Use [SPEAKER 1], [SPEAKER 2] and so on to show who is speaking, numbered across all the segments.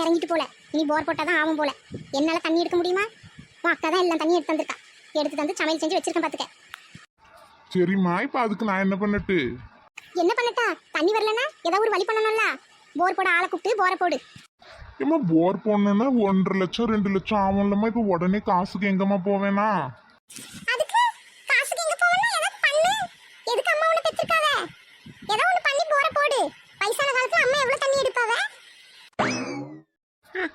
[SPEAKER 1] இறங்கிட்டு போல. இனி போர் போட்டாதான் ஆகும் போல. என்னால தண்ணி எடுக்க முடியுமா? உன் அக்கா தான் எல்லாம் தண்ணி எடுத்து வந்திருக்கா. எடுத்து வந்து சமையல் செஞ்சு வச்சிருக்கேன் பாத்துக்க.
[SPEAKER 2] சரிம்மா, இப்ப அதுக்கு நான் என்ன பண்ணட்டு?
[SPEAKER 1] என்ன பண்ணட்டா? தண்ணி வரலன்னா ஏதாவது ஒரு வழி பண்ணணும்ல. போர் போட ஆளை கூப்பிட்டு போரை போடு.
[SPEAKER 2] ஏம்மா போர் போடணும்னா 1.5 லட்சம் 2 லட்சம் ஆகும்லம்மா. இப்ப உடனே காசுக்கு எங்கம்மா போவேனா?
[SPEAKER 1] அதுக்கு காசுக்கு எங்க போவனா? ஏதாவது பண்ணு. எதுக்கு அம்மா உன்னை பெற்றிருக்காவ? ஏதோ ஒன்னு பண்ணி போரை போடு. வயசான காலத்துல அம்மா எவ்வளவு தண்ணி எடுப்பாவ?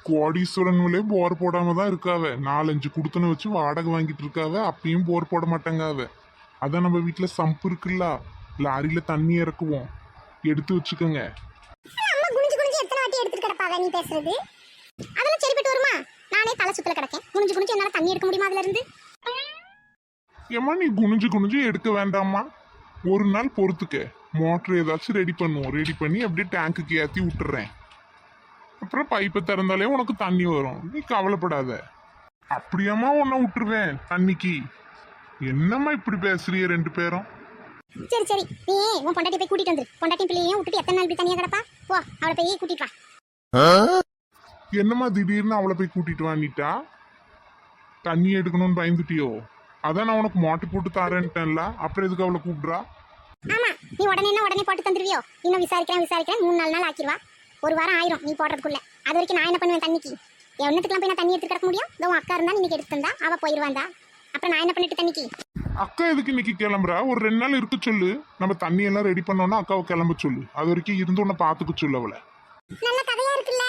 [SPEAKER 2] கோடீஸ்வரன்களே போர் போடாம தான் இருக்காவ. 4-5 குடுத்தன வச்சு வாடகை வாங்கிட்டு இருக்காவ. அப்பயும் போர் போட மாட்டாங்க அவ. அதான் நம்ம வீட்டுல சம்பு இருக்குல்ல, லாரியில தண்ணி இறக்குவோம், எடுத்து வச்சுக்கோங்க.
[SPEAKER 1] அம்மா குனிஞ்சு குனிஞ்சு எத்தனை வாட்டி எடுத்துட்டு கிடப்பாவ நீ பேசுறது? அதெல்லாம் சரிப்பட்டு வருமா? நானே தலை சுத்தல கிடக்கேன். குனிஞ்சு குனிஞ்சு என்னால தண்ணி எடுக்க முடியுமா அதுல இருந்து?
[SPEAKER 2] ஏம்மா நீ குனிஞ்சு குனிஞ்சு எடுக்க வேண்டாமா? ஒரு நாள் பொறுத்துக்க, மோட்டர் ஏதாச்சும் ரெடி பண்ணுவோம். ரெடி பண்ணி அப்படியே டேங்குக்கு ஏற்றி விட்டுறேன். அப்புறம் பைப்பை திறந்தாலே உனக்கு தண்ணி வரும். நீ கவலைப்படாத. அப்படியாம்மா உன்னை விட்டுருவேன் தண்ணிக்கு. என்னம்மா இப்படி பேசுறிய ரெண்டு பேரும்?
[SPEAKER 1] சரி சரி, நீ உன் பொண்டாட்டி போய் கூட்டிட்டு வந்து. பொண்டாட்டி பிள்ளையும் விட்டுட்டு எத்தனை நாள் இப்படி தனியா கிடப்பா? போ, அவளை போய் கூட்டிட்டு வா.
[SPEAKER 2] என்னம்மா திடீர்னு அவளை போய் கூட்டிட்டு வாங்கிட்டா? தண்ணி எடுக்கணும்னு பயந்துட்டியோ? அதான் நான் உனக்கு மோட்டர் போட்டு தரேன்ட்டேன்ல, அப்புறம் எதுக்கு அவளை கூப்பிடுறா?
[SPEAKER 1] ஆமா, நீ உடனே போட்டு தந்துருவியோ? இன்னும் விசாரிக்கிறேன் 3-4 நாள் ஆக்கிடுவா. ஒரு வாரம் ஆயிரும் நீ போடுறதுக்குள்ள. அது வரைக்கும் நான் என்ன பண்ணுவேன் தண்ணிக்கு? எவ்வளோத்துக்குலாம் போய் நான் தண்ணி எடுத்து கிடக்க முடியும்? இதோ உன் அக்கா இருந்தா இன்னைக்கு எடுத்து தந்தா, அவ போயிருவாந்தா. அப்புறம் நான் என்ன பண்ணிட்டு தண்ணிக்கு?
[SPEAKER 2] அக்கா எதுக்கு இன்னைக்கு கிளம்புறா? ஒரு 2 நாள் இருக்க சொல்லு. நம்ம தண்ணி எல்லாம் ரெடி பண்ணோம்னா அக்காவை கிளம்ப சொல்லு. அது வரைக்கும் இருந்து உன்னை பாத்துக்க சொல்லு அவளை.
[SPEAKER 1] நல்ல கதையா இருக்குல்ல.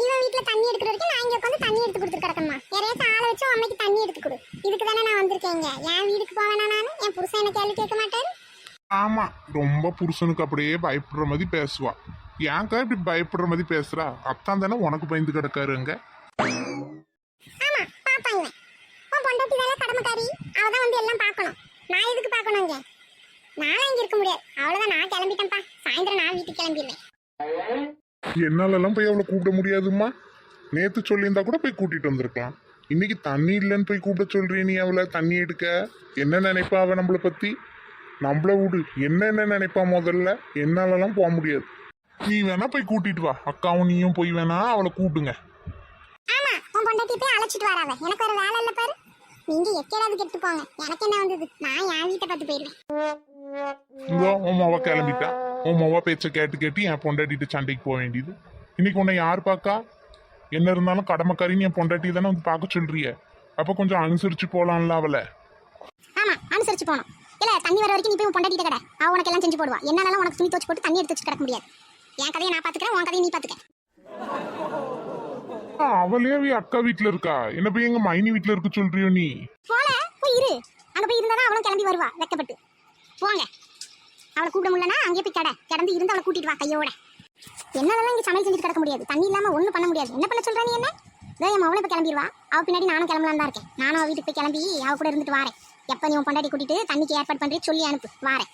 [SPEAKER 1] இவன் வீட்டுல தண்ணி எடுக்கிற வரைக்கும் நான் இங்க உட்காந்து தண்ணி எடுத்து கொடுத்துட்டு கிடக்கணுமா? யாரையாச்சும் ஆளை வச்சு அம்மைக்கு தண்ணி எடுத்து கொடு. இதுக்கு தானே நான் வந்திருக்கேங்க. என் வீட்டுக்கு போவேனா நானு? என் புருஷன் என்ன கேள்வி கேட்க மாட்டாரு?
[SPEAKER 2] ஆமா, ரொம்ப புருஷனுக்கு அப்படியே பயப்படுற மாதிரி பேசுவா. ஏன்க்கா இப்படி பயப்படுற மாதிரி பேசுறா? அத்தான் தானே உனக்கு பயந்து கிடக்காருங்க.
[SPEAKER 1] ஆமா, பாப்பாங்க. உன் பொண்டாட்டி வேலை கடமைக்காரி. அவதான் வந்து எல்லாம் பார்க்கணும். நான் எதுக்கு பார்க்கணுங்க? நானும் இங்க இருக்க முடியாது. அவ்வளவுதான், நான் கிளம்பிட்டேன்ப்பா. சாயந்தரம் நான் வீட்டுக்கு கிளம்பிடுவேன்.
[SPEAKER 2] என்னாலலாம் போய் அவளை கூப்பிட முடியாதும்மா. நேத்து சொல்லியிருந்தா கூட போய் கூட்டிட்டு வந்திருக்கலாம். இன்னைக்கு தண்ணி இல்லைன்னு போய் கூப்பிட சொல்றீ நீ அவளை தண்ணி எடுக்க. என்ன நினைப்பா அவ நம்மளை பத்தி? நம்மள விடு, என்ன நினைப்பா முதல்ல? என்னாலலாம் போக முடியாது. நீ வேணா போய் கூட்டிட்டு வா. அக்காவும் நீயும் போய் வேணா அவளை கூப்பிடுங்க.
[SPEAKER 1] ஆமா, உன் பொண்டாட்டி போய் அழைச்சிட்டு வராவ. எனக்கு ஒரு வேலை இல்ல பாரு. நீங்க எக்கேடாவது கெட்டு போங்க. எனக்கு என்ன வந்தது? நான் என் வீட்டை பார்த்து போயிடுவேன்.
[SPEAKER 2] இதோ உன் மாவா கிளம்பிட்டா. உன் மாவா பேச்ச கேட்டு கேட்டு என் பொண்டாட்டிட்டு சண்டைக்கு போக வேண்டியது. இன்னைக்கு உன்னை யார் பார்க்கா? என்ன இருந்தாலும் கடமைக்காரின்னு என் பொண்டாட்டி தானே வந்து பார்க்க சொல்றிய. அப்ப கொஞ்சம் அனுசரிச்சு போலாம்ல அவளை.
[SPEAKER 1] ஆமா, அனுசரிச்சு போகணும். இல்ல தண்ணி வர வரைக்கும் நீ போய் உன் பொண்டாட்டிட்ட கடை. அவ உனக்கு எல்லாம் செஞ்சு போடுவா. என்னால உனக்கு துணி துவச்சு போட்டு தண்ணி எடுத்து வச்சு கிடக்க முடியாது. என் கதையை நான் பாத்துக்கிறேன், உன் கதையை நீ பாத்துக்க.
[SPEAKER 2] அவளே அக்கா வீட்டுல இருக்கா. என்ன போய் எங்க மைனி வீட்டுல இருக்க சொல்றியோ நீ?
[SPEAKER 1] போல போய் இரு. அங்க போய் இருந்தாதான் அவளும் கிளம்பி வருவா வெக்கப்பட்டு. போங்க. அவளை கூப்பிட முடியலன்னா அங்கே போய் கிடந்து இருந்து அவளை கூட்டிட்டு வா கையோட. என்னாலலாம் இங்க சமையல் செஞ்சுட்டு கிடக்க முடியாது. தண்ணி இல்லாம ஒண்ணும் பண்ண முடியாது. என்ன பண்ண சொல்ற நீ? என்ன என் அவளை இப்ப கிளம்பிடுவா. அவ பின்னாடி நானும் கிளம்பலாம் தான் இருக்கேன். நானும் அவ வீட்டுக்கு போய் கிளம்பி அவ கூட இருந்துட்டு வாரேன். எப்ப நீ உன் பொண்டாட்டி கூட்டிட்டு தண்ணிக்கு ஏற்பாடு பண்றே சொல்லி அனுப்பு, வாரேன்.